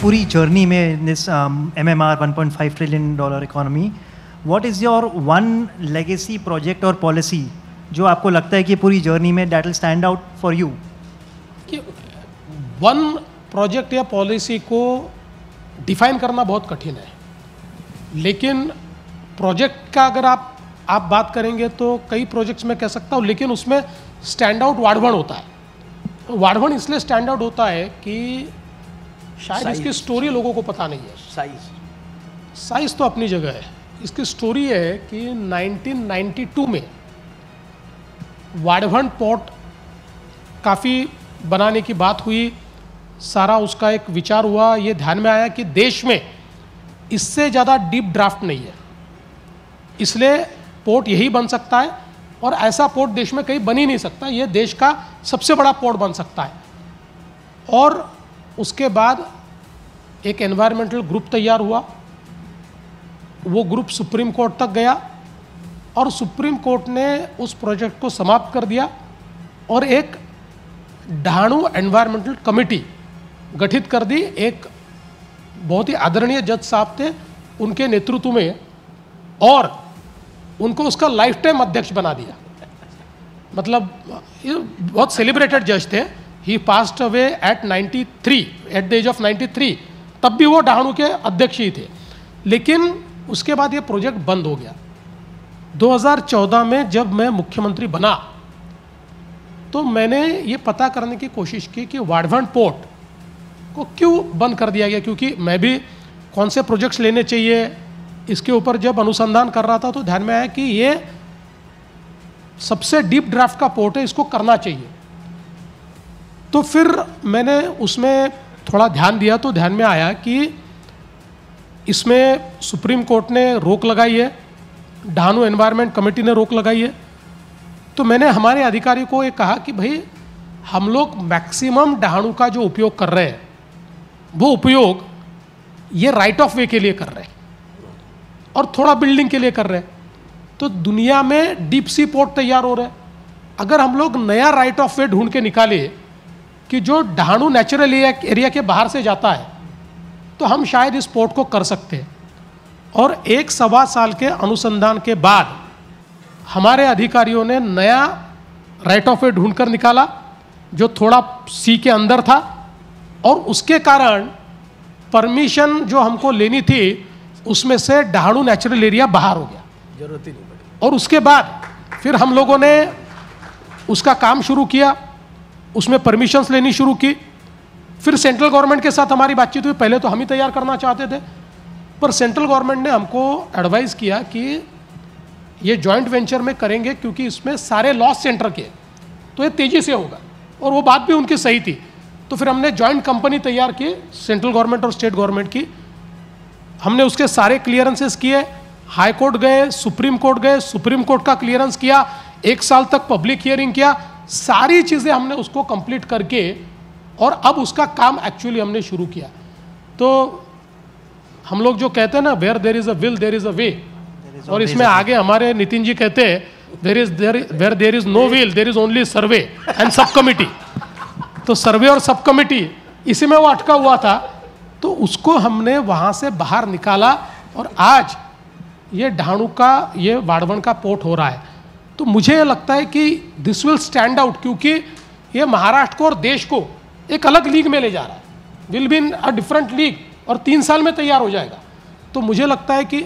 पूरी जर्नी में this MMR $1.5 trillion economy, what is your one legacy project और policy जो आपको लगता है कि पूरी जर्नी में that will stand out for you? One project या पॉलिसी को डिफाइन करना बहुत कठिन है, लेकिन प्रोजेक्ट का अगर आप बात करेंगे तो कई प्रोजेक्ट्स में कह सकता हूँ, लेकिन उसमें स्टैंड आउट वाढवण होता है। वाढवण इसलिए स्टैंड आउट होता है कि शायद इसकी स्टोरी लोगों को पता नहीं है। साइज तो अपनी जगह है। इसकी स्टोरी है कि 1992 में वाढवण पोर्ट काफ़ी बनाने की बात हुई, सारा उसका एक विचार हुआ। ये ध्यान में आया कि देश में इससे ज़्यादा डीप ड्राफ्ट नहीं है, इसलिए पोर्ट यही बन सकता है और ऐसा पोर्ट देश में कहीं बन ही नहीं सकता, ये देश का सबसे बड़ा पोर्ट बन सकता है। और उसके बाद एक एनवायरमेंटल ग्रुप तैयार हुआ, वो ग्रुप सुप्रीम कोर्ट तक गया और सुप्रीम कोर्ट ने उस प्रोजेक्ट को समाप्त कर दिया और एक ढाणु एनवायरमेंटल कमेटी गठित कर दी। एक बहुत ही आदरणीय जज साहब थे, उनके नेतृत्व में, और उनको उसका लाइफ टाइम अध्यक्ष बना दिया। मतलब ये बहुत सेलिब्रेटेड जज थे। He passed away at 93, at the age of 93, तब भी वो ढाणु के अध्यक्ष ही थे। लेकिन उसके बाद ये प्रोजेक्ट बंद हो गया। 2014 में जब मैं मुख्यमंत्री बना तो मैंने ये पता करने की कोशिश की कि वाढवण पोर्ट को क्यों बंद कर दिया गया, क्योंकि मैं भी कौन से प्रोजेक्ट्स लेने चाहिए इसके ऊपर जब अनुसंधान कर रहा था तो ध्यान में आया कि ये सबसे डीप ड्राफ्ट का पोर्ट है, इसको करना चाहिए। तो फिर मैंने उसमें थोड़ा ध्यान दिया तो ध्यान में आया कि इसमें सुप्रीम कोर्ट ने रोक लगाई है, ढाणु एनवायरनमेंट कमेटी ने रोक लगाई है। तो मैंने हमारे अधिकारी को ये कहा कि भाई हम लोग मैक्सिमम ढाणु का जो उपयोग कर रहे हैं वो उपयोग ये राइट ऑफ वे के लिए कर रहे हैं और थोड़ा बिल्डिंग के लिए कर रहे हैं। तो दुनिया में डीप सी पोर्ट तैयार हो रहे हैं, अगर हम लोग नया राइट ऑफ वे ढूंढ के निकाले कि जो ढाणु नेचुरल एरिया के बाहर से जाता है तो हम शायद इस पोर्ट को कर सकते हैं। और 1-1.25 साल के अनुसंधान के बाद हमारे अधिकारियों ने नया राइट ऑफ वे ढूंढकर निकाला जो थोड़ा सी के अंदर था, और उसके कारण परमिशन जो हमको लेनी थी उसमें से ढाणु नेचुरल एरिया बाहर हो गया, जरूरत ही नहीं पड़ी। और उसके बाद फिर हम लोगों ने उसका काम शुरू किया, उसमें परमिशंस लेनी शुरू की। फिर सेंट्रल गवर्नमेंट के साथ हमारी बातचीत हुई। पहले तो हम ही तैयार करना चाहते थे, पर सेंट्रल गवर्नमेंट ने हमको एडवाइस किया कि ये जॉइंट वेंचर में करेंगे क्योंकि इसमें सारे लॉस सेंटर के, तो ये तेज़ी से होगा। और वो बात भी उनकी सही थी। तो फिर हमने जॉइंट कंपनी तैयार की, सेंट्रल गवर्नमेंट और स्टेट गवर्नमेंट की। हमने उसके सारे क्लियरेंसेस किए, हाई कोर्ट गए, सुप्रीम कोर्ट गए, सुप्रीम कोर्ट का क्लियरेंस किया, 1 साल तक पब्लिक हियरिंग किया, सारी चीज़ें हमने उसको कंप्लीट करके और अब उसका काम एक्चुअली हमने शुरू किया। तो हम लोग जो कहते हैं ना, where there is a will there is a way, और इसमें आगे हमारे नितिन जी कहते हैं where there is no will there is only survey and sub committee. तो सर्वे और सब कमिटी इसी में वो अटका हुआ था, तो उसको हमने वहाँ से बाहर निकाला और आज ये ढाणु का, ये वाढवण का पोर्ट हो रहा है। तो मुझे लगता है कि दिस विल स्टैंड आउट, क्योंकि ये महाराष्ट्र को और देश को एक अलग लीग में ले जा रहा है, will be in a different league, और 3 साल में तैयार हो जाएगा। तो मुझे लगता है कि,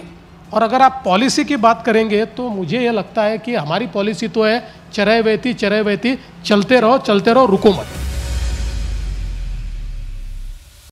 और अगर आप पॉलिसी की बात करेंगे तो मुझे ये लगता है कि हमारी पॉलिसी तो है चरय वहती चलते रहो रुको मत।